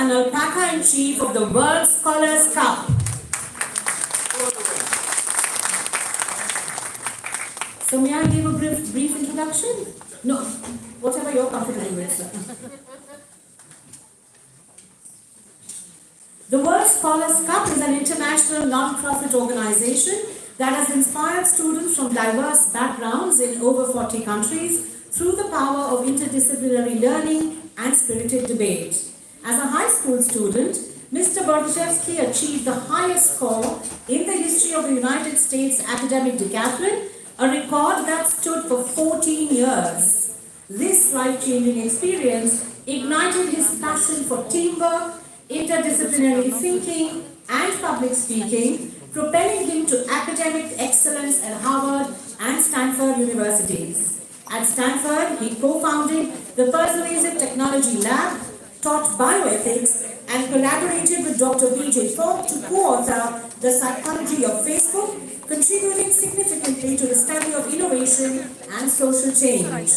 and Alpaca-in-Chief of the World Scholars Cup. So may I give a brief introduction? No, whatever you're comfortable with, sir. The World Scholars Cup is an international non-profit organization that has inspired students from diverse backgrounds in over 40 countries through the power of interdisciplinary learning and spirited debate. As a high school student, Mr. Berdichevsky achieved the highest score in the history of the United States academic decathlon, a record that stood for 14 years. This life-changing experience ignited his passion for teamwork, interdisciplinary thinking, and public speaking, propelling him to academic excellence at Harvard and Stanford universities. At Stanford, he co-founded the Persuasive Technology Lab, taught bioethics, and collaborated with Dr. B.J. Fogg to co-author The Psychology of Facebook, contributing significantly to the study of innovation and social change.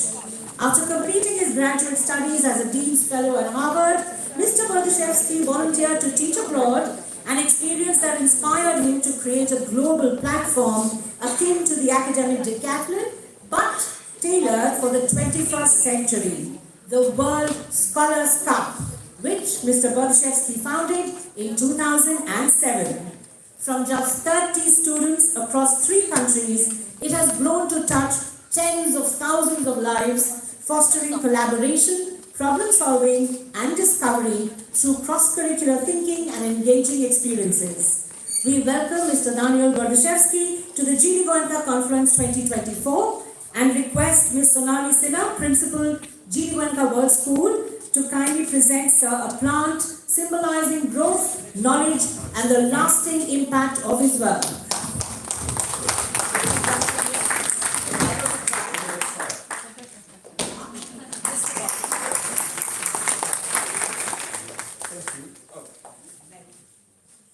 After completing his graduate studies as a Dean's Fellow at Harvard, Mr. Berdichevsky volunteered to teach abroad, an experience that inspired him to create a global platform akin to the academic decathlon, but tailored for the 21st century, the World Scholars Cup, which Mr. Berdichevsky founded in 2007. From just 30 students across 3 countries, it has grown to touch tens of thousands of lives, fostering collaboration, problem solving, and discovery through cross-curricular thinking and engaging experiences. We welcome Mr. Daniel Berdichevsky to the Goenka Confluence 2024 and request Ms. Sonali Sinha, Principal, Goenka World School, to kindly present, sir, a plant symbolizing growth, knowledge, and the lasting impact of his work.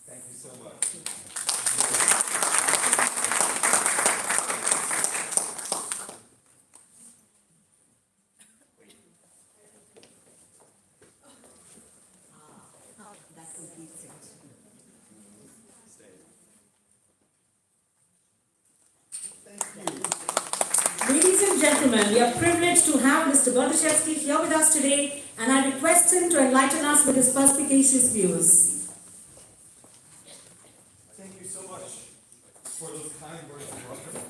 Thank you so much. Ladies and gentlemen, we are privileged to have Mr. Berdichevsky here with us today, and I request him to enlighten us with his perspicacious views. Thank you so much for those kind words of welcome.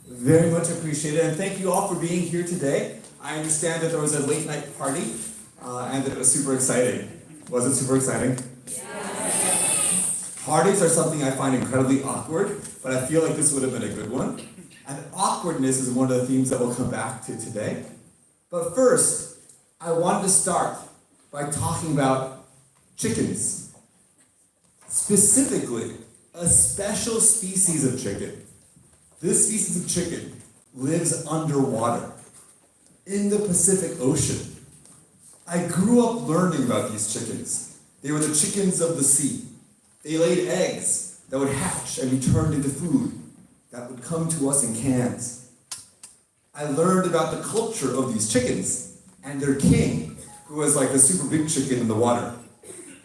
Very much appreciated, and thank you all for being here today. I understand that there was a late night party, and that it was super exciting. Was it super exciting? Yes. Parties are something I find incredibly awkward, but I feel like this would have been a good one. And awkwardness is one of the themes that we'll come back to today. But first, I wanted to start by talking about chickens. Specifically, a special species of chicken. This species of chicken lives underwater, in the Pacific Ocean. I grew up learning about these chickens. They were the chickens of the sea. They laid eggs that would hatch and be turned into food that would come to us in cans. I learned about the culture of these chickens and their king, who was like the super big chicken in the water.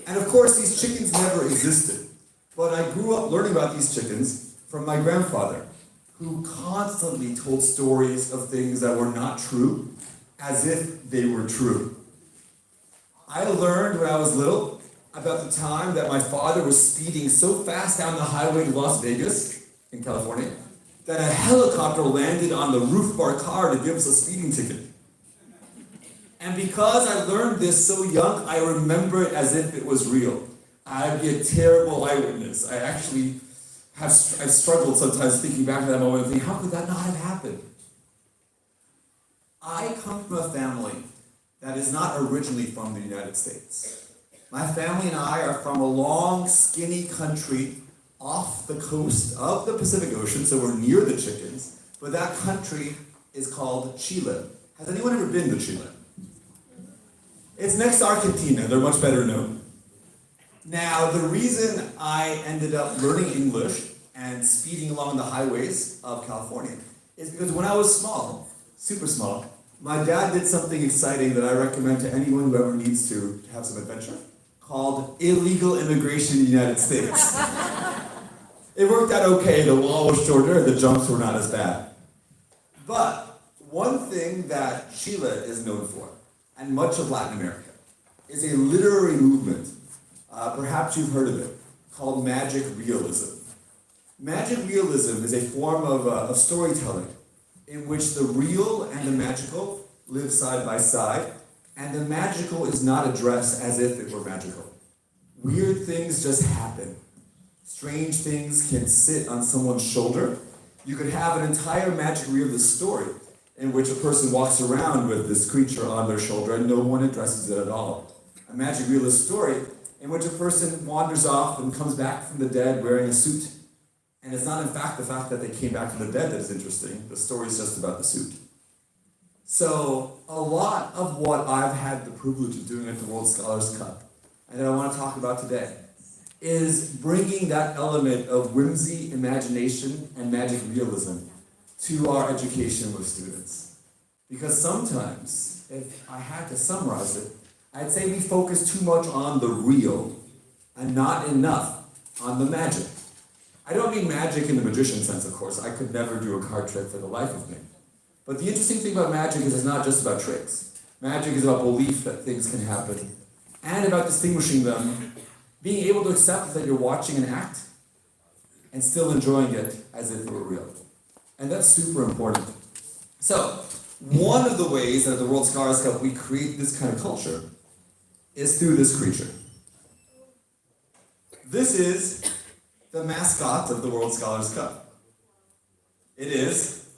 And of course, these chickens never existed. But I grew up learning about these chickens from my grandfather, who constantly told stories of things that were not true, as if they were true. I learned when I was little about the time that my father was speeding so fast down the highway to Las Vegas, in California, that a helicopter landed on the roof of our car to give us a speeding ticket. And because I learned this so young, I remember it as if it was real. I'd be a terrible eyewitness. I've struggled sometimes thinking back to that moment and thinking, how could that not have happened? I come from a family that is not originally from the United States. My family and I are from a long, skinny country off the coast of the Pacific Ocean, so we're near the chickens, but that country is called Chile. Has anyone ever been to Chile? It's next to Argentina, they're much better known. Now, the reason I ended up learning English and speeding along the highways of California is because when I was small, super small, My dad did something exciting that I recommend to anyone who ever needs to have some adventure, called illegal immigration in the United States. It worked out okay, the wall was shorter, the jumps were not as bad. But one thing that Chile is known for, and much of Latin America, is a literary movement, perhaps you've heard of it, called magic realism. Magic realism is a form of storytelling in which the real and the magical live side by side, and the magical is not addressed as if it were magical. Weird things just happen. Strange things can sit on someone's shoulder. You could have an entire magic realist story in which a person walks around with this creature on their shoulder and no one addresses it at all. A magic realist story in which a person wanders off and comes back from the dead wearing a suit. And it's not in fact the fact that they came back from the dead that is interesting. The story is just about the suit. So a lot of what I've had the privilege of doing at the World Scholars Cup, and that I want to talk about today, is bringing that element of whimsy, imagination, and magic realism to our education with students. Because sometimes, if I had to summarize it, I'd say we focus too much on the real and not enough on the magic. I don't mean magic in the magician sense, of course. I could never do a card trick for the life of me. But the interesting thing about magic is it's not just about tricks. Magic is about belief that things can happen, and about distinguishing them, being able to accept that you're watching an act and still enjoying it as if it were real. And that's super important. So, one of the ways that at the World Scholars Cup we create this kind of culture is through this creature. This is the mascot of the World Scholars Cup. It is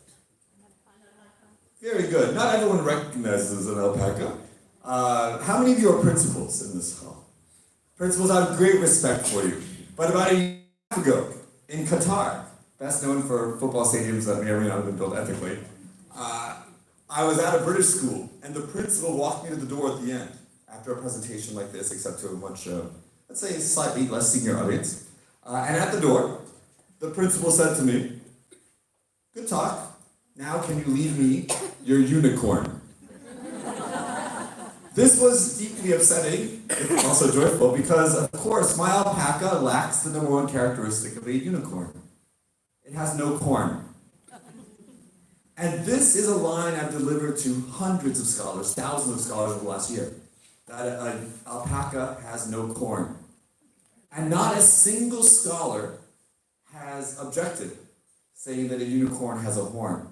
very good. Not everyone recognizes an alpaca. How many of you are principals in this hall? Principals, I have great respect for you. But about a year ago, in Qatar, best known for football stadiums that may or may not have been built ethically, I was at a British school, and the principal walked me to the door at the end, after a presentation like this, except to a much, let's say, slightly less senior audience. And at the door, the principal said to me, "Good talk. Now can you leave me your unicorn?" This was deeply upsetting, but also joyful, because of course my alpaca lacks the number one characteristic of a unicorn. It has no corn. And this is a line I've delivered to hundreds of scholars, thousands of scholars over the last year, that an alpaca has no corn. And not a single scholar has objected, saying that a unicorn has a horn.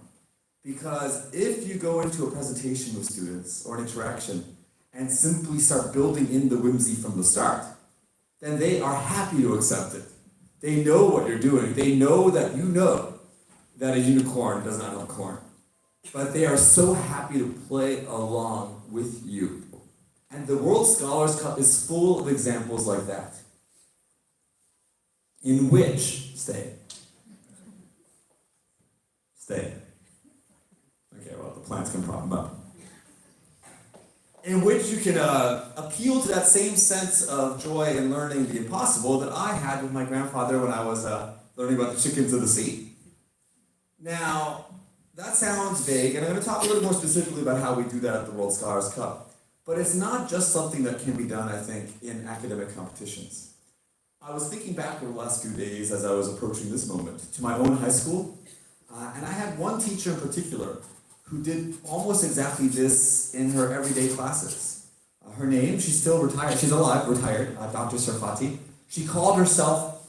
Because if you go into a presentation with students or an interaction and simply start building in the whimsy from the start, then they are happy to accept it. They know what you're doing. They know that you know that a unicorn does not have corn. But they are so happy to play along with you. And the World Scholars Cup is full of examples like that. In which, stay. Okay, well, the plants can prop them up. In which you can appeal to that same sense of joy in learning the impossible that I had with my grandfather when I was learning about the chickens of the sea. Now, that sounds vague, and I'm going to talk a little more specifically about how we do that at the World Scholars Cup. But it's not just something that can be done, I think, in academic competitions. I was thinking back over the last few days as I was approaching this moment to my own high school, and I had one teacher in particular who did almost exactly this in her everyday classes. Her name, she's still retired, she's alive, retired, Dr. Sarfati. She called herself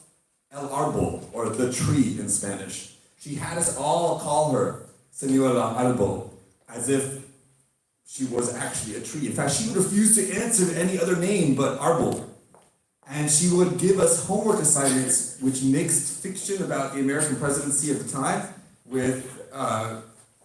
El Árbol, or the tree in Spanish. She had us all call her Señora Árbol, as if she was actually a tree. In fact, she would refuse to answer to any other name but Árbol. And she would give us homework assignments which mixed fiction about the American presidency at the time with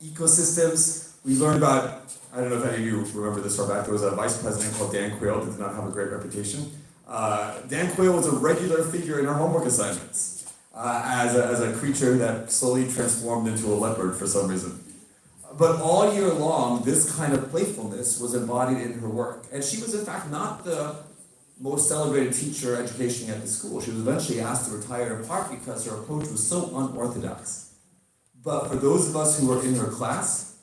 ecosystems. We learned about, I don't know if any of you remember this far back, there was a vice president called Dan Quayle that did not have a great reputation. Dan Quayle was a regular figure in our homework assignments as a creature that slowly transformed into a leopard for some reason. But all year long, this kind of playfulness was embodied in her work. And she was in fact not the most celebrated teacher education at the school. She was eventually asked to retire in part because her approach was so unorthodox. But for those of us who were in her class,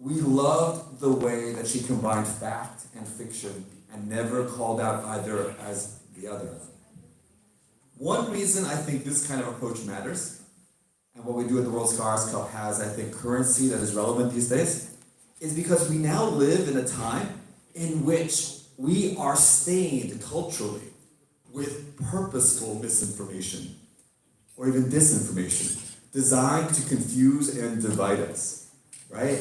We loved the way that she combined fact and fiction and never called out either as the other. One reason I think this kind of approach matters, and what we do at the World Scholars Cup has, I think, currency that is relevant these days, is because we now live in a time in which we are stained culturally with purposeful misinformation or even disinformation designed to confuse and divide us, right?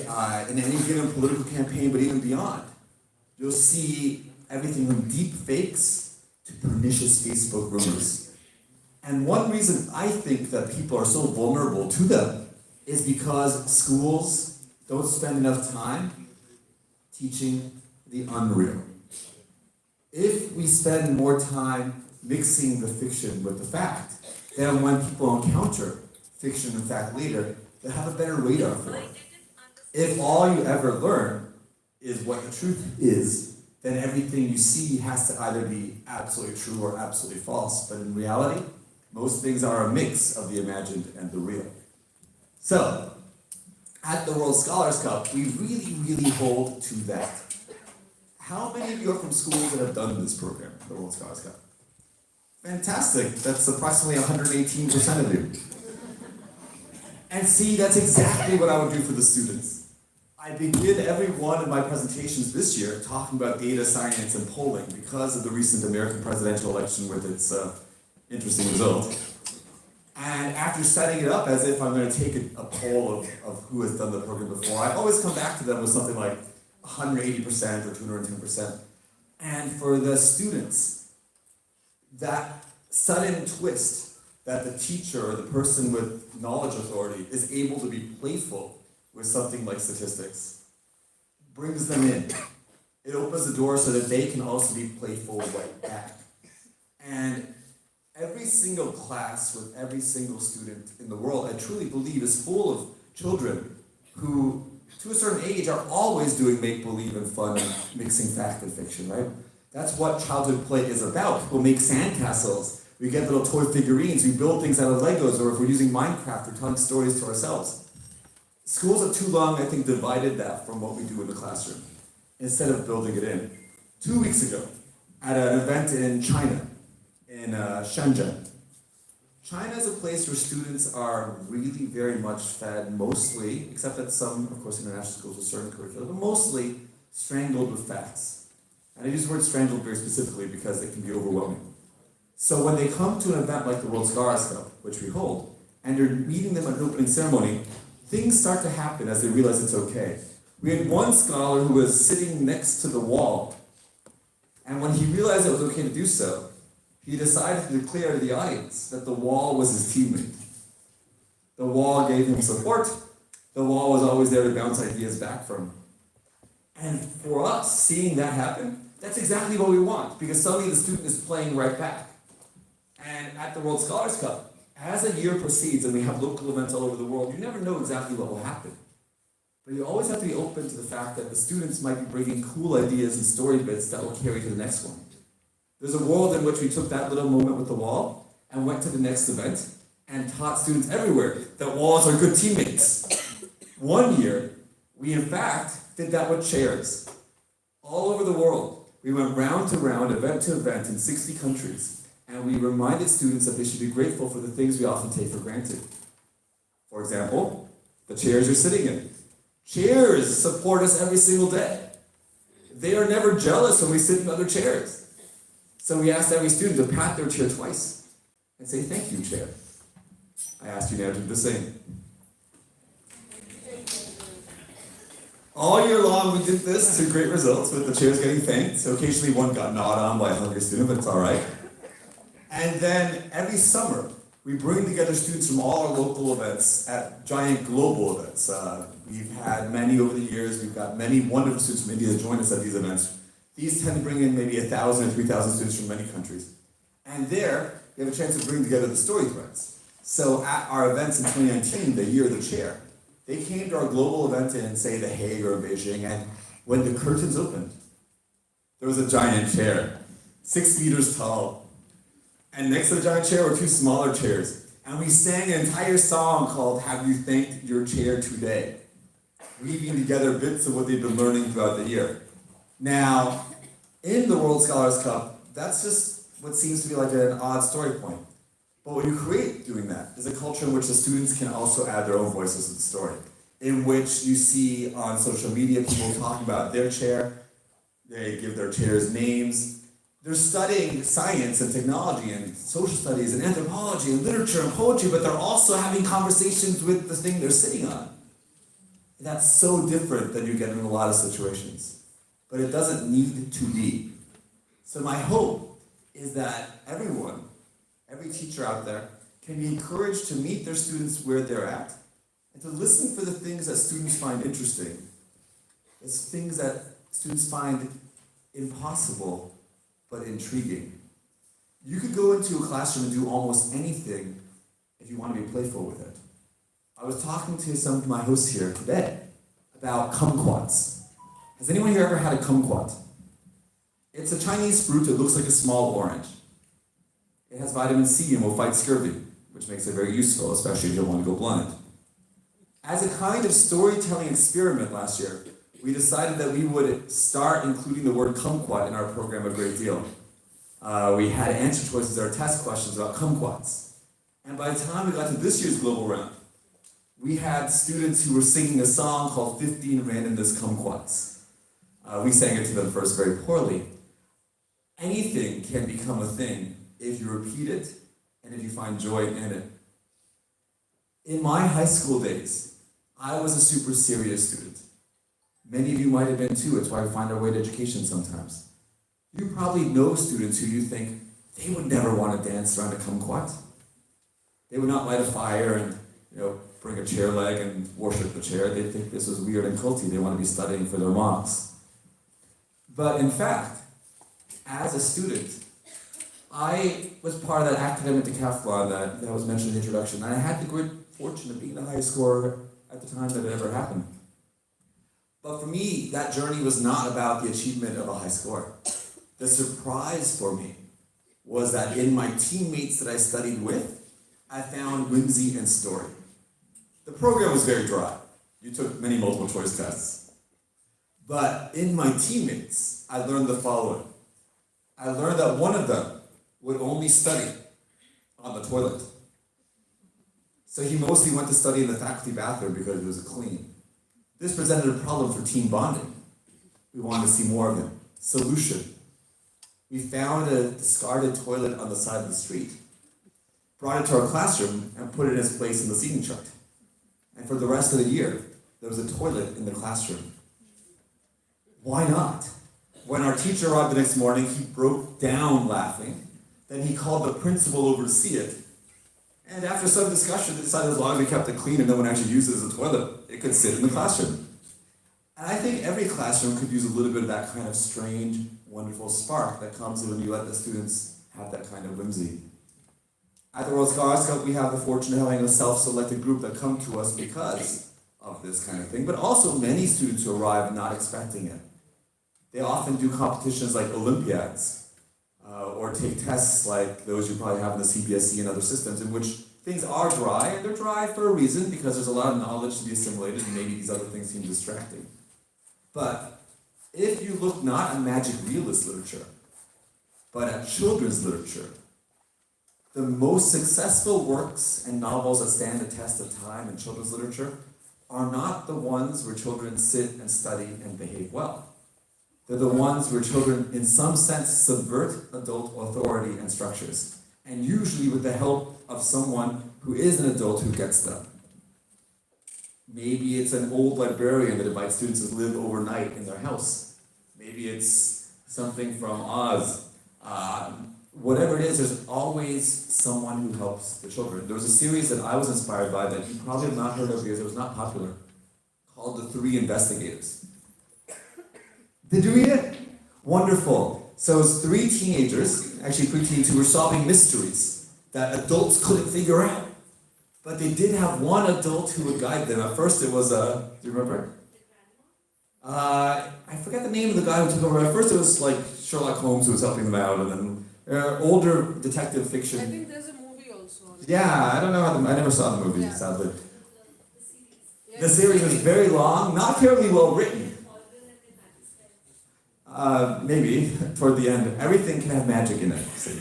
In any given political campaign, but even beyond, you'll see everything from deep fakes to pernicious Facebook rumors. And one reason I think that people are so vulnerable to them is because schools don't spend enough time teaching the unreal. If we spend more time mixing the fiction with the fact, then when people encounter fiction and fact later, they'll have a better radar for it. If all you ever learn is what the truth is, then everything you see has to either be absolutely true or absolutely false. But in reality, most things are a mix of the imagined and the real. So, at the World Scholars Cup, we really hold to that. How many of you are from schools that have done this program, the World Scholars Cup? Fantastic. That's approximately 118% of you. And see, that's exactly what I would do for the students. I begin every one of my presentations this year talking about data science and polling because of the recent American presidential election with its interesting result. And after setting it up as if I'm going to take a poll of who has done the program before, I always come back to them with something like 180% or 210%. And for the students, that sudden twist that the teacher or the person with knowledge authority is able to be playful with something like statistics brings them in. It opens the door so that they can also be playful right back. And every single class with every single student in the world, I truly believe, is full of children who, to a certain age, are always doing make-believe and fun and mixing fact and fiction, right? That's what childhood play is about. People make sandcastles, we get little toy figurines, we build things out of Legos, or if we're using Minecraft, we're telling stories to ourselves. Schools have too long, I think, divided that from what we do in the classroom, instead of building it in. 2 weeks ago, at an event in China, in Shenzhen. China is a place where students are really very much fed mostly, except that some, of course, international schools with certain curricula, but mostly strangled with facts. And I use the word strangled very specifically because it can be overwhelming. So when they come to an event like the World Scholars Cup, which we hold, and you're meeting them at an opening ceremony, things start to happen as they realize it's okay. We had one scholar who was sitting next to the wall, and when he realized it was okay to do so, he decided to declare to the audience that the wall was his teammate. The wall gave him support. The wall was always there to bounce ideas back from. And for us, seeing that happen, that's exactly what we want, because suddenly the student is playing right back. And at the World Scholars Cup, as a year proceeds and we have local events all over the world, you never know exactly what will happen. But you always have to be open to the fact that the students might be bringing cool ideas and story bits that will carry to the next one. There's a world in which we took that little moment with the wall and went to the next event and taught students everywhere that walls are good teammates. One year, we in fact did that with chairs. All over the world, we went round to round, event to event in 60 countries, and we reminded students that they should be grateful for the things we often take for granted. For example, the chairs you're sitting in. Chairs support us every single day. They are never jealous when we sit in other chairs. So we asked every student to pat their chair twice and say, "Thank you, chair." I ask you now to do the same. All year long we did this to great results with the chairs getting thanked. So occasionally one got gnawed on by a hungry student, but it's all right. And then every summer we bring together students from all our local events at giant global events. We've had many over the years. We've got many wonderful students from India that join us at these events. These tend to bring in maybe 1,000 or 3,000 students from many countries. And there, we have a chance to bring together the story threads. So at our events in 2019, the year of the chair, they came to our global event in, say, The Hague or Beijing, and when the curtains opened, there was a giant chair, 6 meters tall. And next to the giant chair were 2 smaller chairs. And we sang an entire song called "Have You Thanked Your Chair Today?" weaving together bits of what they've been learning throughout the year. Now, in the World Scholars Cup, that's just what seems to be like an odd story point. But what you create doing that is a culture in which the students can also add their own voices to the story, in which you see on social media people talking about their chair, they give their chairs names. They're studying science and technology and social studies and anthropology and literature and poetry, but they're also having conversations with the thing they're sitting on. And that's so different than you get in a lot of situations. But it doesn't need to be. So my hope is that everyone, every teacher out there, can be encouraged to meet their students where they're at and to listen for the things that students find interesting. It's things that students find impossible but intriguing. You could go into a classroom and do almost anything if you want to be playful with it. I was talking to some of my hosts here today about kumquats. Has anyone here ever had a kumquat? It's a Chinese fruit that looks like a small orange. It has vitamin C and will fight scurvy, which makes it very useful, especially if you don't want to go blind. As a kind of storytelling experiment last year, we decided that we would start including the word kumquat in our program a great deal. We had answer choices or test questions about kumquats. And by the time we got to this year's global round, we had students who were singing a song called 15 Randomness Kumquats. We sang it to them first very poorly. Anything can become a thing if you repeat it and if you find joy in it. In my high school days, I was a super serious student. Many of you might have been too. It's why we find our way to education sometimes. You probably know students who you think they would never want to dance around a kumquat. They would not light a fire and bring a chair leg and worship the chair. They'd think this was weird and culty. They want to be studying for their mocks. But in fact, as a student, I was part of that academic decathlon that was mentioned in the introduction. And I had the great fortune of being the highest scorer at the time that it ever happened. But for me, that journey was not about the achievement of a high score. The surprise for me was that in my teammates that I studied with, I found whimsy and story. The program was very dry. You took many multiple choice tests. But in my teammates, I learned the following. I learned that one of them would only study on the toilet. So he mostly went to study in the faculty bathroom because it was clean. This presented a problem for team bonding. We wanted to see more of him. Solution. We found a discarded toilet on the side of the street, brought it to our classroom, and put it in its place in the seating chart. And for the rest of the year, there was a toilet in the classroom. Why not? When our teacher arrived the next morning, he broke down laughing. Then he called the principal over to see it. And after some discussion, they decided as long as we kept it clean and no one actually used it as a toilet, it could sit in the classroom. And I think every classroom could use a little bit of that kind of strange, wonderful spark that comes when you let the students have that kind of whimsy. At the World Scholars Cup, we have the fortune of having a self-selected group that come to us because of this kind of thing, but also many students who arrive not expecting it. They often do competitions like Olympiads, or take tests like those you probably have in the CBSE and other systems, in which things are dry, and they're dry for a reason, because there's a lot of knowledge to be assimilated, and maybe these other things seem distracting. But if you look not at magic realist literature, but at children's literature, the most successful works and novels that stand the test of time in children's literature are not the ones where children sit and study and behave well. They're the ones where children, in some sense, subvert adult authority and structures, and usually with the help of someone who is an adult who gets them. Maybe it's an old librarian that invites students to live overnight in their house. Maybe it's something from Oz. Whatever it is, there's always someone who helps the children. There was a series that I was inspired by that you probably have not heard of because it was not popular, called The Three Investigators. Did you read it? Wonderful. So it's three teenagers, actually preteens, who were solving mysteries that adults couldn't figure out. But they did have one adult who would guide them. At first it was, do you remember? I forget the name of the guy who took over. At first it was like Sherlock Holmes who was helping them out, and then older detective fiction. I think there's a movie also. Yeah, I don't know I never saw the movie, sadly. The series is very long, not terribly well written. Maybe, toward the end. Everything can have magic in it, see.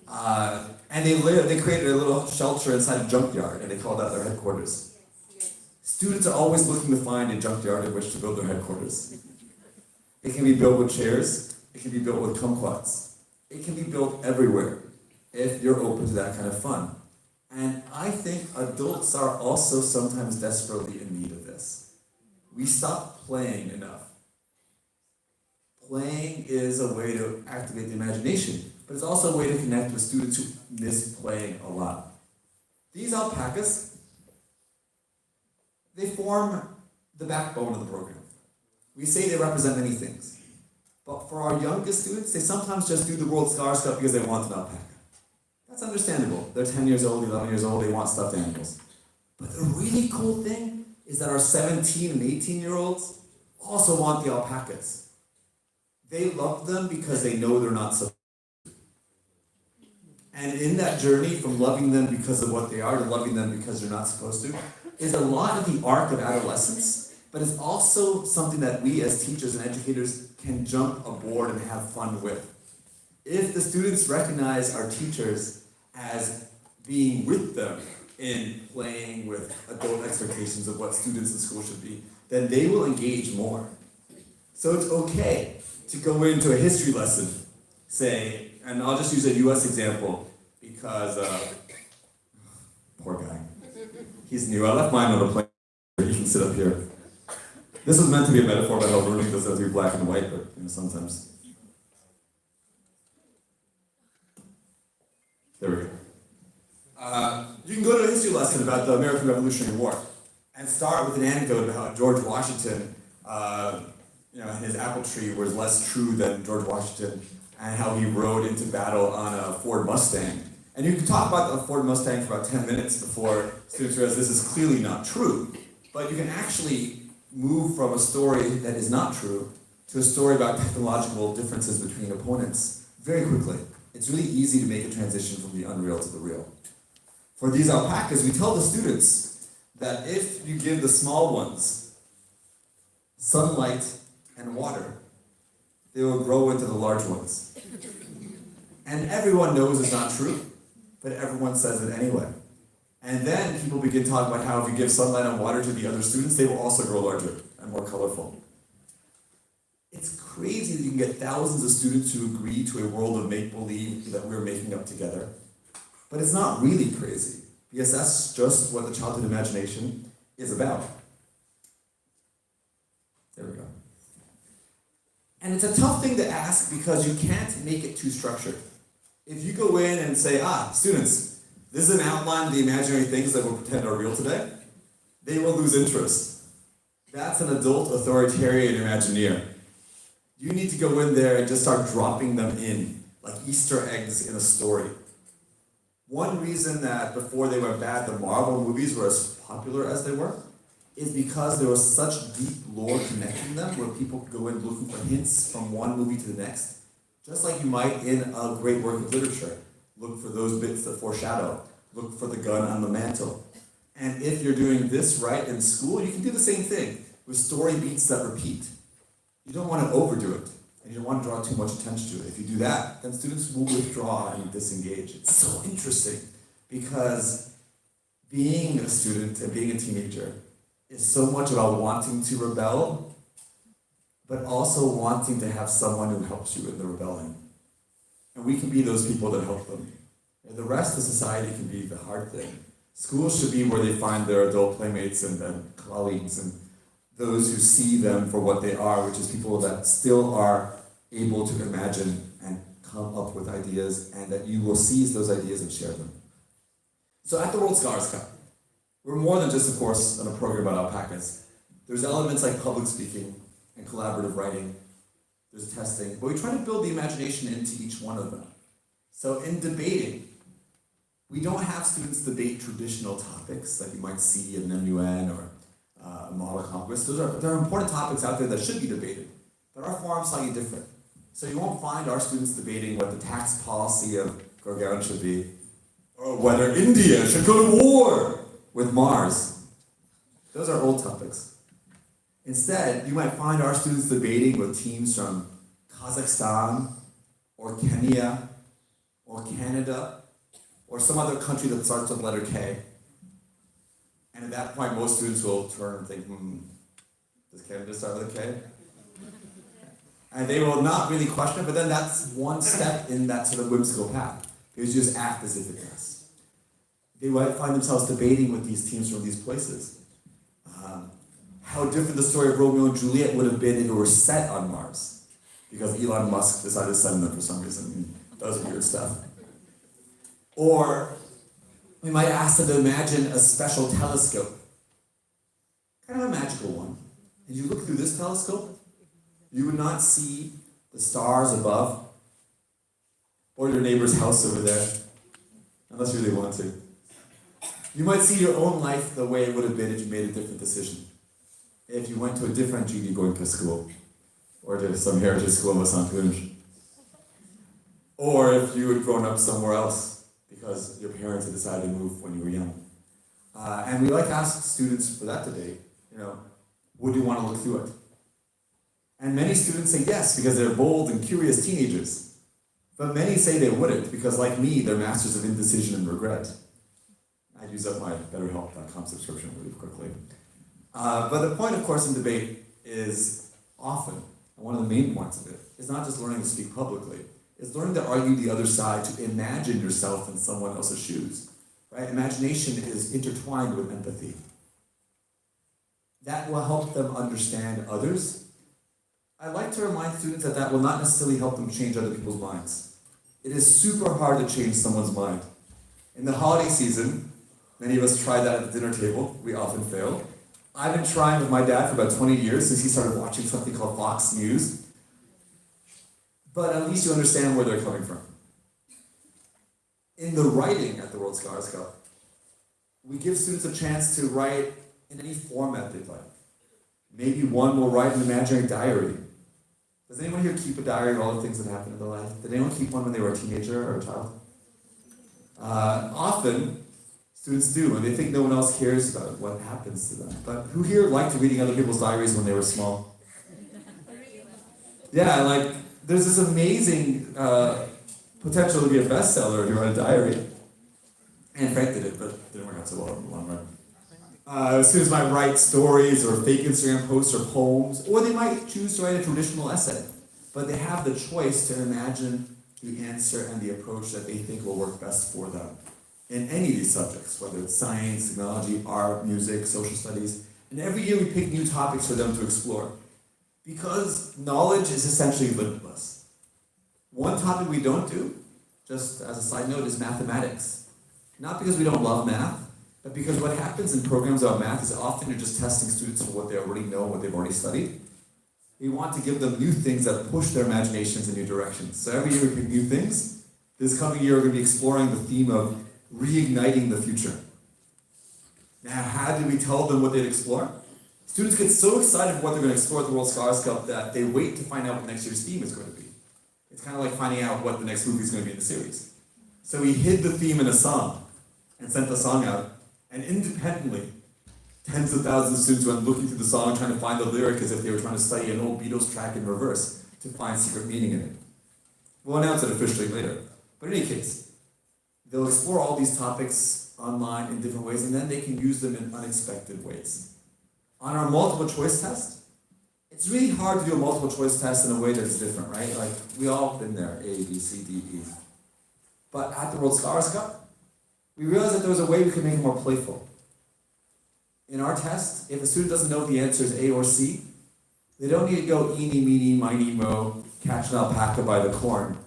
And they created a little shelter inside a junkyard, and they called that their headquarters. Students are always looking to find a junkyard in which to build their headquarters. It can be built with chairs, it can be built with kumquats. It can be built everywhere, if you're open to that kind of fun. And I think adults are also sometimes desperately in need of this. We stop playing enough. Playing is a way to activate the imagination, but it's also a way to connect with students who miss playing a lot. These alpacas, they form the backbone of the program. We say they represent many things, but for our youngest students, they sometimes just do the World Scholar stuff because they want an alpaca. That's understandable. They're 10 years old, 11 years old, they want stuffed animals. But the really cool thing is that our 17 and 18-year-olds also want the alpacas. They love them because they know they're not supposed to. And in that journey from loving them because of what they are to loving them because they're not supposed to, is a lot of the arc of adolescence, but it's also something that we as teachers and educators can jump aboard and have fun with. If the students recognize our teachers as being with them in playing with adult expectations of what students in school should be, then they will engage more. So it's okay to go into a history lesson, say, and I'll just use a US example because, poor guy, he's new. I left mine on the plane, you can sit up here. This was meant to be a metaphor about how learning doesn't have to be black and white, but sometimes. There we go. You can go to a history lesson about the American Revolutionary War and start with an anecdote about how George Washington, his apple tree was less true than George Washington and how he rode into battle on a Ford Mustang. And you can talk about the Ford Mustang for about 10 minutes before students realize this is clearly not true. But you can actually move from a story that is not true to a story about technological differences between opponents very quickly. It's really easy to make a transition from the unreal to the real. For these alpacas, we tell the students that if you give the small ones sunlight and water, they will grow into the large ones. And everyone knows it's not true, but everyone says it anyway. And then people begin talking about how if you give sunlight and water to the other students, they will also grow larger and more colorful. It's crazy that you can get thousands of students who agree to a world of make-believe that we're making up together. But it's not really crazy, because that's just what the childhood imagination is about. There we go. And it's a tough thing to ask because you can't make it too structured. If you go in and say, students, this is an outline of the imaginary things that we'll pretend are real today, they will lose interest. That's an adult authoritarian Imagineer. You need to go in there and just start dropping them in, like Easter eggs in a story. One reason that before they went bad, the Marvel movies were as popular as they were, is because there was such deep lore connecting them, where people could go in looking for hints from one movie to the next, just like you might in a great work of literature. Look for those bits that foreshadow. Look for the gun on the mantle. And if you're doing this right in school, you can do the same thing with story beats that repeat. You don't want to overdo it, and you don't want to draw too much attention to it. If you do that, then students will withdraw and disengage. It's so interesting, because being a student and being a teenager is so much about wanting to rebel, but also wanting to have someone who helps you in the rebelling. And we can be those people that help them. And the rest of society can be the hard thing. Schools should be where they find their adult playmates and colleagues and those who see them for what they are, which is people that still are able to imagine and come up with ideas, and that you will seize those ideas and share them. So at the World Scholars Cup, we're more than just, of course, on a program about alpacas. There's elements like public speaking and collaborative writing. There's testing, but we try to build the imagination into each one of them. So in debating, we don't have students debate traditional topics like you might see in an MUN or a model congress. There are important topics out there that should be debated, but our forum's slightly different. So you won't find our students debating what the tax policy of Goenka should be, or whether India should go to war with Mars. Those are old topics. Instead, you might find our students debating with teams from Kazakhstan, or Kenya, or Canada, or some other country that starts with the letter K. And at that point, most students will turn and think, does Canada start with a K? And they will not really question it, but then that's one step in that sort of whimsical path. They just act as if it does. They might find themselves debating with these teams from these places. How different the story of Romeo and Juliet would have been if it were set on Mars, because Elon Musk decided to send them for some reason and does weird stuff. Or we might ask them to imagine a special telescope, kind of a magical one. And you look through this telescope, you would not see the stars above or your neighbor's house over there, unless you really want to. You might see your own life the way it would have been if you made a different decision. If you went to a different Goenka school, or to some heritage school in Confluence, or if you had grown up somewhere else because your parents had decided to move when you were young. And we like to ask students for that today, would you want to look through it? And many students say yes, because they're bold and curious teenagers. But many say they wouldn't, because like me, they're masters of indecision and regret. I'd use up my BetterHelp.com subscription really quickly. But the point, of course, in debate is often, and one of the main points of it, is not just learning to speak publicly. It's learning to argue the other side, to imagine yourself in someone else's shoes. Right? Imagination is intertwined with empathy. That will help them understand others. I like to remind students that will not necessarily help them change other people's minds. It is super hard to change someone's mind. In the holiday season, many of us try that at the dinner table. We often fail. I've been trying with my dad for about 20 years since he started watching something called Fox News. But at least you understand where they're coming from. In the writing at the World Scholars Cup, we give students a chance to write in any format they'd like. Maybe one will write an imaginary diary. Does anyone here keep a diary of all the things that happened in their life? Did anyone keep one when they were a teenager or a child? Often, students do, and they think no one else cares about what happens to them. But who here liked reading other people's diaries when they were small? Yeah, there's this amazing potential to be a bestseller if you write a diary. And Frank did it, but it didn't work out so well in the long run. Students might write stories or fake Instagram posts or poems, or they might choose to write a traditional essay. But they have the choice to imagine the answer and the approach that they think will work best for them in any of these subjects, whether it's science, technology, art, music, social studies. And every year we pick new topics for them to explore, because knowledge is essentially limitless. One topic we don't do, just as a side note, is mathematics. Not because we don't love math, but because what happens in programs about math is often you're just testing students for what they already know, what they've already studied. We want to give them new things that push their imaginations in new directions. So every year we pick new things. This coming year we're going to be exploring the theme of reigniting the future. Now, how do we tell them what they'd explore? Students get so excited for what they're going to explore at the World Scholars Cup that they wait to find out what next year's theme is going to be. It's kind of like finding out what the next movie is going to be in the series. So we hid the theme in a song and sent the song out, and independently, tens of thousands of students went looking through the song trying to find the lyric as if they were trying to study an old Beatles track in reverse to find secret meaning in it. We'll announce it officially later. But in any case, they'll explore all these topics online in different ways, and then they can use them in unexpected ways. On our multiple choice test, it's really hard to do a multiple choice test in a way that's different, right? We all been there, A, B, C, D, E. But at the World Scholars Cup, we realized that there was a way we could make it more playful. In our test, if a student doesn't know the answer is A or C, they don't need to go eeny, meeny, miny, mo, catch an alpaca by the corn.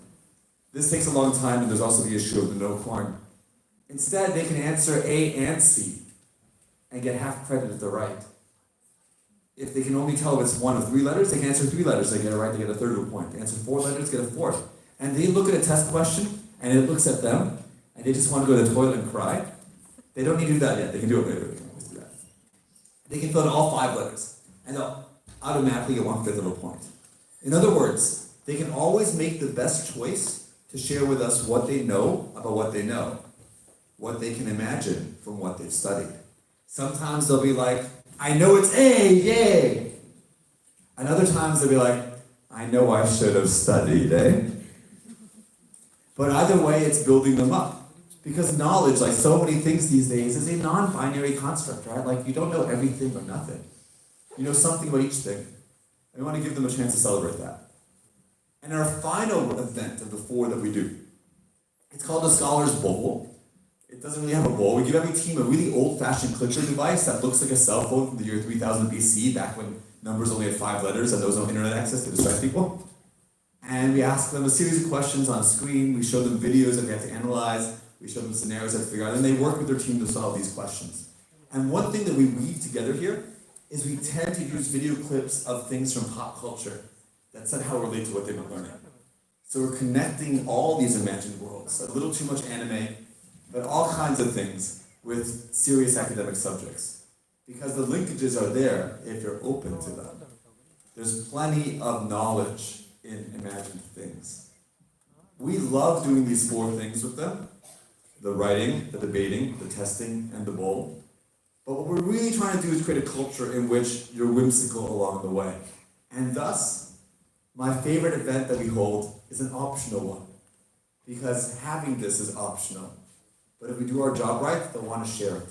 This takes a long time, and there's also the issue of the no corn. Instead, they can answer A and C and get half credit if they're right. If they can only tell if it's one of 3 letters, they can answer 3 letters. They get it right, they get a third of a point. They answer 4 letters, get a fourth. And they look at a test question, and it looks at them, and they just want to go to the toilet and cry. They don't need to do that yet. They can do it later. They can always do that. They can fill in all 5 letters, and they'll automatically get 1/5 of a point. In other words, they can always make the best choice to share with us what they know about what they know, what they can imagine from what they've studied. Sometimes they'll be like, I know it's A, yay. And other times they'll be like, I know I should have studied, eh? But either way, it's building them up. Because knowledge, like so many things these days, is a non-binary construct, right? Like you don't know everything or nothing. You know something about each thing. And we want to give them a chance to celebrate that. And our final event of the 4 that we do, it's called the Scholars Bowl. It doesn't really have a bowl. We give every team a really old-fashioned clicker device that looks like a cell phone from the year 3000 BC, back when numbers only had 5 letters and there was no internet access to distract people. And we ask them a series of questions on screen. We show them videos that they have to analyze. We show them scenarios that to figure out. And they work with their team to solve these questions. And one thing that we weave together here is we tend to use video clips of things from pop culture that somehow relate to what they've been learning. So we're connecting all these imagined worlds, a little too much anime, but all kinds of things with serious academic subjects. Because the linkages are there if you're open to them. There's plenty of knowledge in imagined things. We love doing these 4 things with them: the writing, the debating, the testing, and the bowl. But what we're really trying to do is create a culture in which you're whimsical along the way. And thus, my favorite event that we hold is an optional one. Because having this is optional. But if we do our job right, they'll want to share it.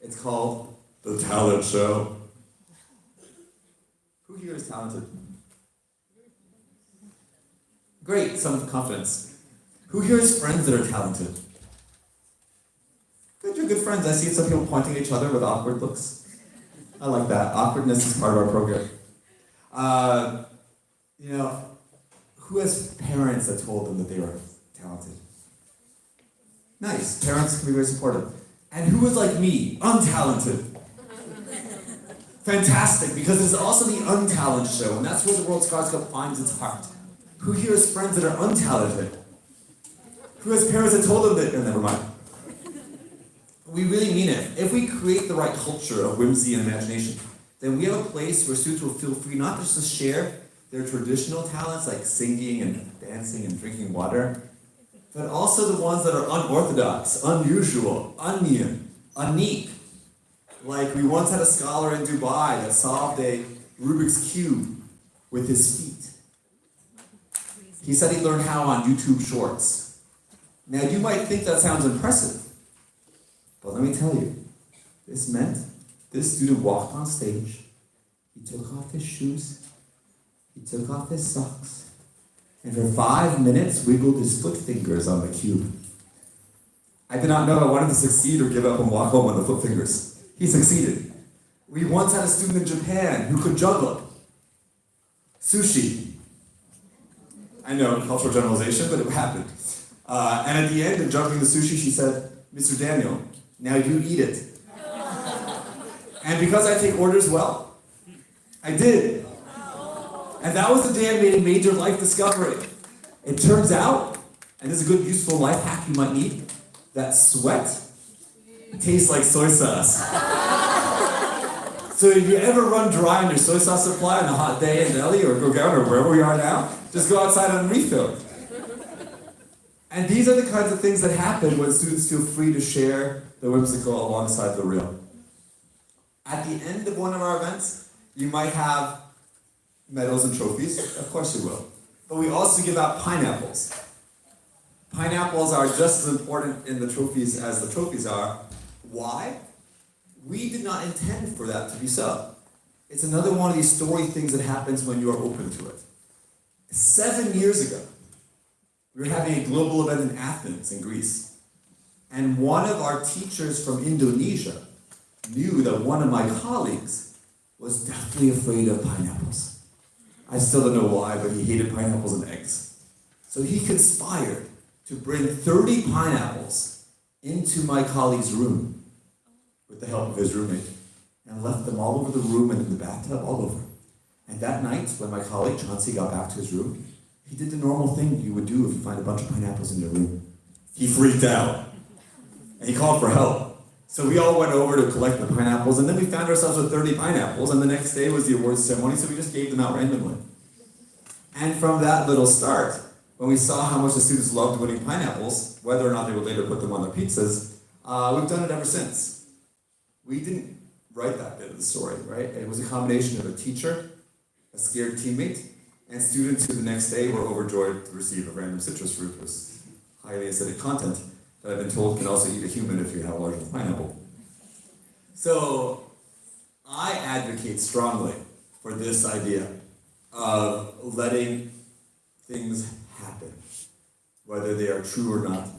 It's called the talent show. Who here is talented? Great, some confidence. Who here has friends that are talented? Good, you're good friends. I see some people pointing at each other with awkward looks. I like that. Awkwardness is part of our program. Who has parents that told them that they were talented? Nice. Parents can be very supportive. And who is like me, untalented? Fantastic, because there's also the untalented show, and that's where the World Scholars Cup finds its heart. Who here has friends that are untalented? Who has parents that told them that? Oh, never mind. We really mean it. If we create the right culture of whimsy and imagination, then we have a place where students will feel free not just to share their traditional talents like singing and dancing and drinking water, but also the ones that are unorthodox, unusual, unique. Like we once had a scholar in Dubai that solved a Rubik's Cube with his feet. He said he learned how on YouTube Shorts. Now you might think that sounds impressive, but let me tell you, this meant this student walked on stage, he took off his shoes, he took off his socks, and for 5 minutes wiggled his foot fingers on the cube. I did not know I wanted to succeed or give up and walk home on the foot fingers. He succeeded. We once had a student in Japan who could juggle sushi. I know, cultural generalization, but it happened. And at the end of juggling the sushi, she said, "Mr. Daniel, now you eat it." And because I take orders well, I did. And that was the day I made a major life discovery. It turns out, and this is a good useful life hack you might need, that sweat tastes like soy sauce. So if you ever run dry on your soy sauce supply on a hot day in Delhi or Gurgaon or wherever we are now, just go outside and refill. And these are the kinds of things that happen when students feel free to share the whimsical alongside the real. At the end of one of our events, you might have medals and trophies. Of course you will. But we also give out pineapples. Pineapples are just as important in the trophies as the trophies are. Why? We did not intend for that to be so. It's another one of these story things that happens when you are open to it. 7 years ago, we were having a global event in Athens, in Greece. And one of our teachers from Indonesia knew that one of my colleagues was deathly afraid of pineapples. I still don't know why, but he hated pineapples and eggs. So he conspired to bring 30 pineapples into my colleague's room with the help of his roommate, and left them all over the room and in the bathtub, all over. And that night, when my colleague Chauncey got back to his room, he did the normal thing you would do if you find a bunch of pineapples in your room. He freaked out, and he called for help. So we all went over to collect the pineapples, and then we found ourselves with 30 pineapples, and the next day was the awards ceremony, so we just gave them out randomly. And from that little start, when we saw how much the students loved winning pineapples, whether or not they would later put them on their pizzas, we've done it ever since. We didn't write that bit of the story, right? It was a combination of a teacher, a scared teammate, and students who the next day were overjoyed to receive a random citrus fruit with highly acidic content that I've been told can also eat a human if you have a large enough pineapple. So I advocate strongly for this idea of letting things happen, whether they are true or not,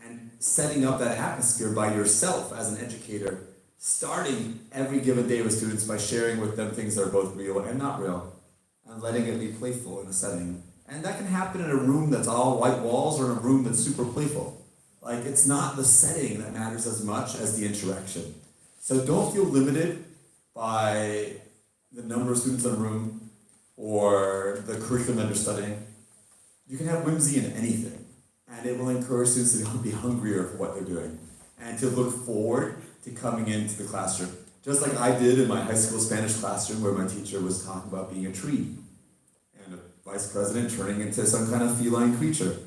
and setting up that atmosphere by yourself as an educator, starting every given day with students by sharing with them things that are both real and not real, and letting it be playful in a setting. And that can happen in a room that's all white walls or in a room that's super playful. Like, it's not the setting that matters as much as the interaction. So don't feel limited by the number of students in a room or the curriculum that you're studying. You can have whimsy in anything, and it will encourage students to be hungrier for what they're doing and to look forward to coming into the classroom. Just like I did in my high school Spanish classroom where my teacher was talking about being a tree and a vice president turning into some kind of feline creature.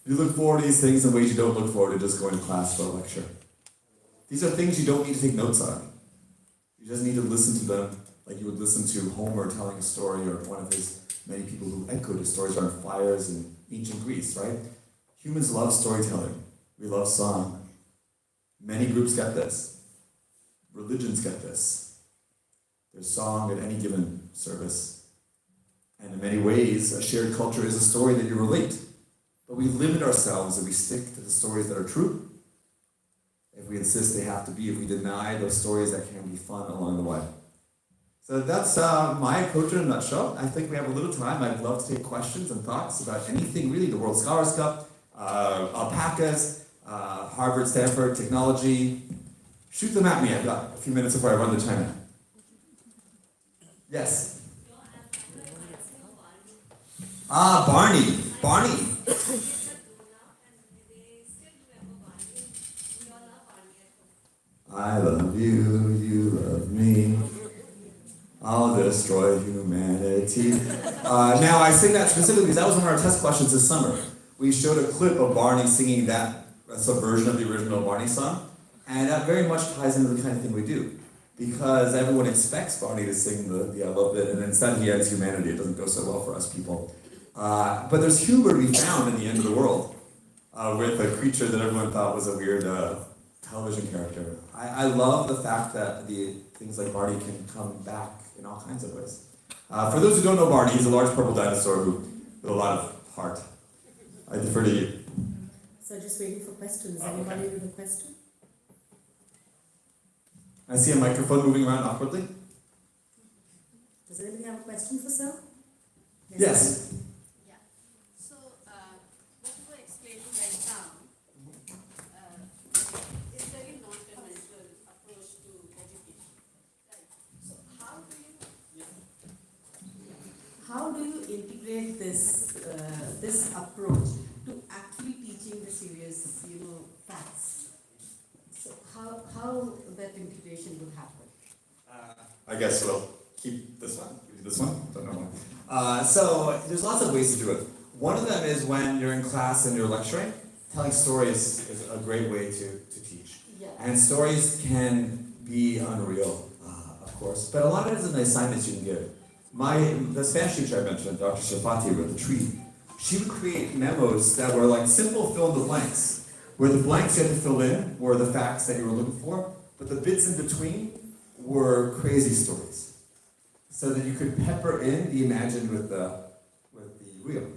You look forward to these things in ways you don't look forward to just going to class for a lecture. These are things you don't need to take notes on. You just need to listen to them like you would listen to Homer telling a story, or one of his many people who echoed his stories around fires in ancient Greece, right? Humans love storytelling. We love song. Many groups get this. Religions get this. There's song at any given service. And in many ways, a shared culture is a story that you relate. But we limit ourselves if we stick to the stories that are true. If we insist they have to be, if we deny those stories that can be fun along the way. So that's my approach in a nutshell. I think we have a little time. I'd love to take questions and thoughts about anything really, the World Scholars Cup, alpacas, Harvard, Stanford, technology. Shoot them at me. I've got a few minutes before I run the time out. Yes? Barney. Barney. I love you, you love me. I'll destroy humanity. Now, I sing that specifically because that was one of our test questions this summer. We showed a clip of Barney singing that subversion of the original Barney song, and that very much ties into the kind of thing we do. Because everyone expects Barney to sing the I love it, and instead he adds humanity. It doesn't go so well for us people. But there's humor to be found in the end of the world with a creature that everyone thought was a weird television character. I love the fact that the things like Barney can come back in all kinds of ways. For those who don't know Barney, he's a large purple dinosaur with a lot of heart. I defer to you. So just waiting for questions. Anybody with a question? I see a microphone moving around awkwardly. Does anybody have a question for Sir? Yes. Yeah. So, what you were explaining right now is very non-conventional approach to education. Right. So, how do you integrate this approach to actually teaching the serious, facts? So, how that integration would happen? I guess we'll keep this one. This one? Don't know. So there's lots of ways to do it. One of them is when you're in class and you're lecturing. Telling stories is a great way to teach. Yeah. And stories can be unreal, of course, but a lot of it is in the assignments you can give. The Spanish teacher I mentioned, Dr. Shafati with the tree, she would create memos that were like simple fill in the blanks, where the blanks you had to fill in were the facts that you were looking for, but the bits in between were crazy stories. So that you could pepper in the imagined with the real.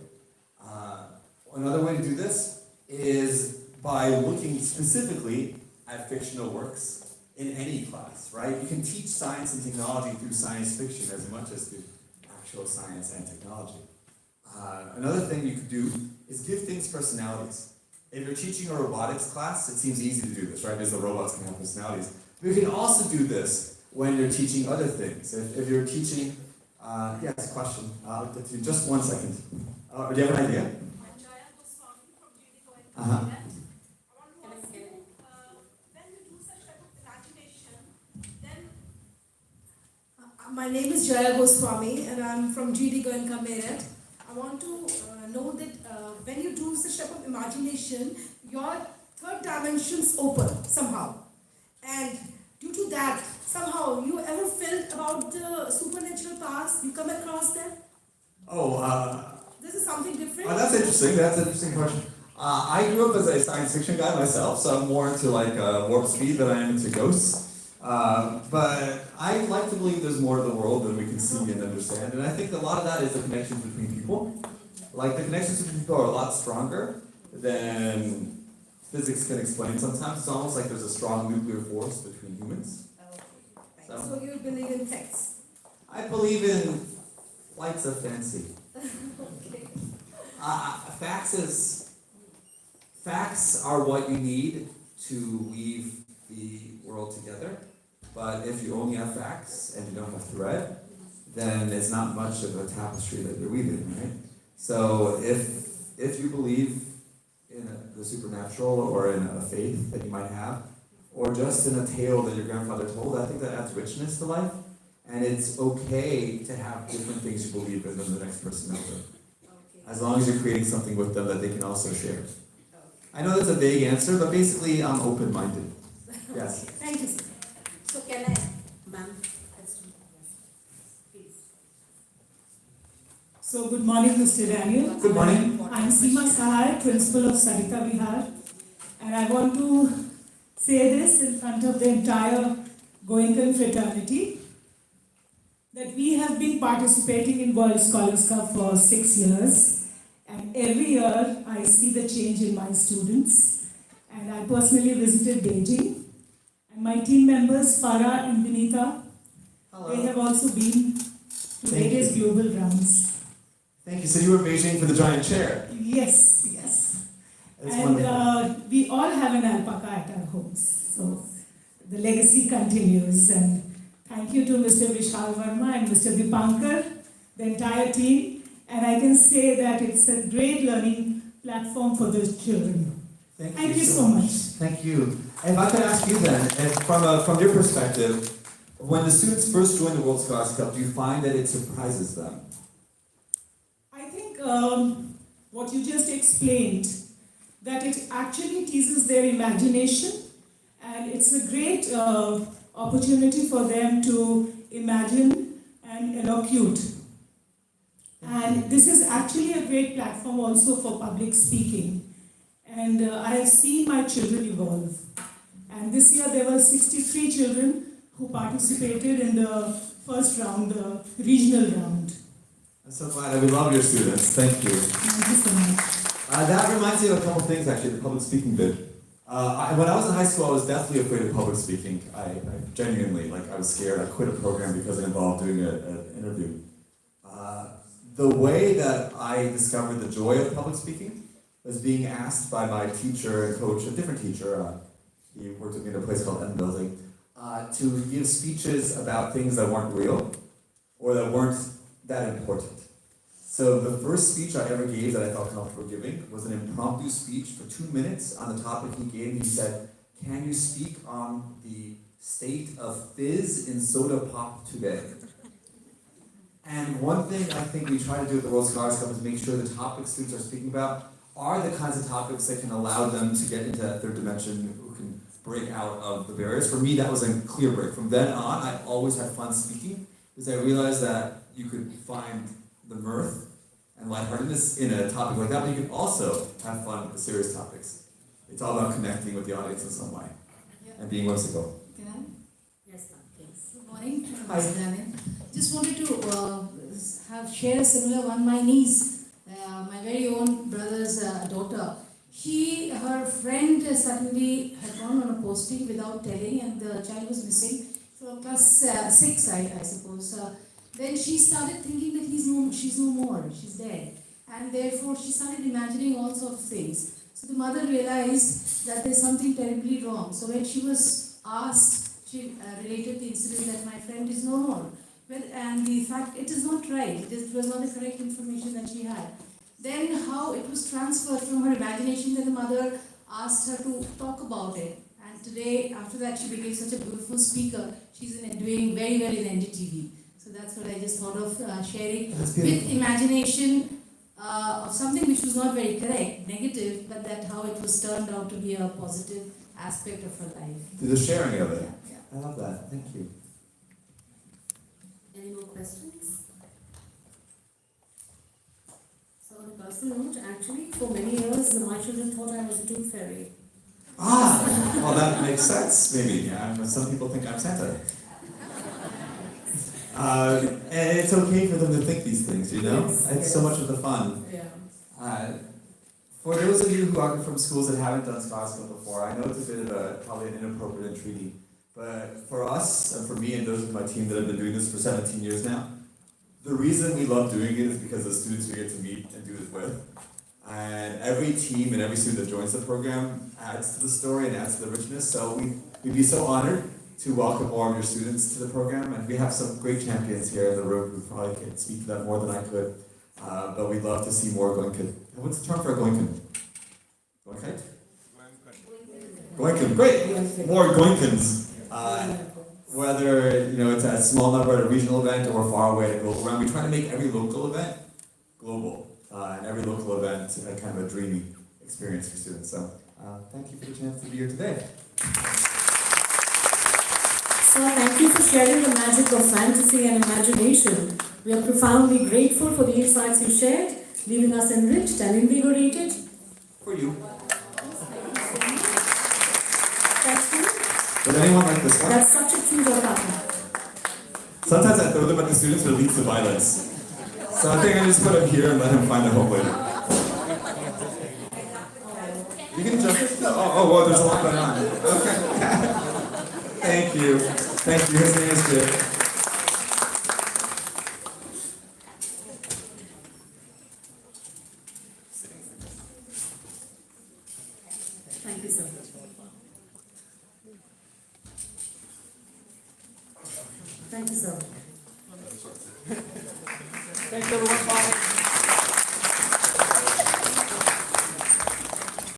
Another way to do this is by looking specifically at fictional works in any class, right? You can teach science and technology through science fiction as much as through actual science and technology. Another thing you could do is give things personalities. If you're teaching a robotics class, it seems easy to do this, right? Because the robots can have personalities. But you can also do this when you're teaching other things. If you're teaching, yes, question. I'll get to you just 1 second. Do you have an idea? I'm Jaya Goswami from Goenka. Uh-huh. I want to ask you, when you do such type of imagination, then My name is Jaya Goswami and I'm from GD Goenka Meerut. I want to know that when you do such type of imagination, your third dimensions open somehow. And due to that, somehow you ever felt about the supernatural powers? You come across them? This is something different? That's interesting. That's an interesting question. I grew up as a science fiction guy myself, so I'm more into like warp speed than I am into ghosts. But I like to believe there's more to the world than we can see and understand, and I think a lot of that is the connections between people. Like the connections between people are a lot stronger than physics can explain. Sometimes it's almost like there's a strong nuclear force between humans. So you believe in facts? I believe in flights of fancy. Okay. Facts are what you need to weave the world together. But if you only have facts and you don't have thread, then it's not much of a tapestry that you're weaving, right? So if you believe in the supernatural or in a faith that you might have, or just in a tale that your grandfather told, I think that adds richness to life. And it's okay to have different things you believe in than the next person out there. As long as you're creating something with them that they can also share. I know that's a vague answer, but basically I'm open-minded. Yes. Thank you, sir. So can I, ma'am? Please. So good morning, Mr. Daniel. Good morning. I'm Seema Sahai, principal of Sarita Vihar, and I want to say this in front of the entire Goenka fraternity, that we have been participating in World Scholars Cup for 6 years, and every year I see the change in my students, and I personally visited Beijing, and my team members Farah and Vinita, they have also been to Thank various you. global rounds. Thank you. So you were in Beijing for the giant chair. Yes. That's And wonderful. we all have an alpaca at our homes, so the legacy continues. And thank you to Mr. Vishal Verma and Mr. Dipankar, the entire team. And I can say that it's a great learning platform for the children. Thank you so much. Thank you. And if I could ask you then, and from your perspective, when the students first join the World Scholars Cup, do you find that it surprises them? I think what you just explained, that it actually teases their imagination, and it's a great opportunity for them to imagine and elocute. And this is actually a great platform also for public speaking. And I have seen my children evolve. And this year there were 63 children who participated in the first round, the regional round. I'm so glad. We love your students. Thank you. Thank you so much. That reminds me of a couple things actually, the public speaking bit. When I was in high school, I was deathly afraid of public speaking. I genuinely, I was scared. I quit a program because it involved doing an interview. The way that I discovered the joy of public speaking was being asked by my teacher and coach, a different teacher, he worked with me in a place called N Building, to give speeches about things that weren't real or that weren't that important. So the first speech I ever gave that I felt comfortable giving was an impromptu speech for 2 minutes on the topic he gave. He said, "Can you speak on the state of fizz in soda pop today?" And one thing I think we try to do at the World Scholars Cup is make sure the topics students are speaking about are the kinds of topics that can allow them to get into that third dimension, who can break out of the barriers. For me, that was a clear break. From then on, I always had fun speaking, because I realized that you could find the mirth and lightheartedness in a topic like that, but you can also have fun with serious topics. It's all about connecting with the audience in some way and being whimsical. Can I? Yes, ma'am, please. Good morning, Hi. Mr. Daniel. Just wanted to share a similar one. My niece, my very own brother's daughter, her friend suddenly had gone on a posting without telling, and the child was missing. So class 6, I suppose. Then she started thinking that she's no more, she's dead. And therefore she started imagining all sorts of things. So the mother realized that there's something terribly wrong. So when she was asked, she related the incident that my friend is no more. Well, and the fact, it is not right, it was not the correct information that she had. Then how it was transferred from her imagination, that the mother asked her to talk about it. And today, after that, she became such a beautiful speaker. She's doing very well in NDTV. So that's what I just thought of sharing. With imagination of something which was not very correct, negative, but that how it was turned out to be a positive aspect of her life. Through the sharing of it. Yeah. I love that. Thank you. Any more questions? So on a personal note, actually, for many years, my children thought I was a tooth fairy. Ah, well that makes sense, maybe. Some people think I'm Santa. And it's okay for them to think these things, you know? Yes, It's so much of the fun. Yeah. For those of you who are from schools that haven't done scholarship before, I know it's a bit of probably an inappropriate entreaty, but for us, and for me and those of my team that have been doing this for 17 years now, the reason we love doing it is because of the students we get to meet and do it with. And every team and every student that joins the program adds to the story and adds to the richness, so we'd be so honored to welcome more of your students to the program, and we have some great champions here in the room who probably can speak to that more than I could. But we'd love to see more Goenka. What's the term for a Goenkan? Goenkite? Goenkan, great! More Goenkans. Whether it's a small number at a regional event or far away at a global event, we try to make every local event global, and every local event a kind of a dreamy experience for students. So thank you for the chance to be here today. So thank you for sharing the magic of fantasy and imagination. We are profoundly grateful for the insights you shared, leaving us enriched and invigorated. For you. Thank you. Would anyone like this one? That's such a cute pattern. Sometimes I throw them at the students, but it leads to violence. So I think I just put them here and let him find a home later. You can jump in. Oh, well, there's a lot going on. Okay. Thank you. Thank you. His name is Jim. Thank you, sir. Thank you, sir. Thanks, everyone.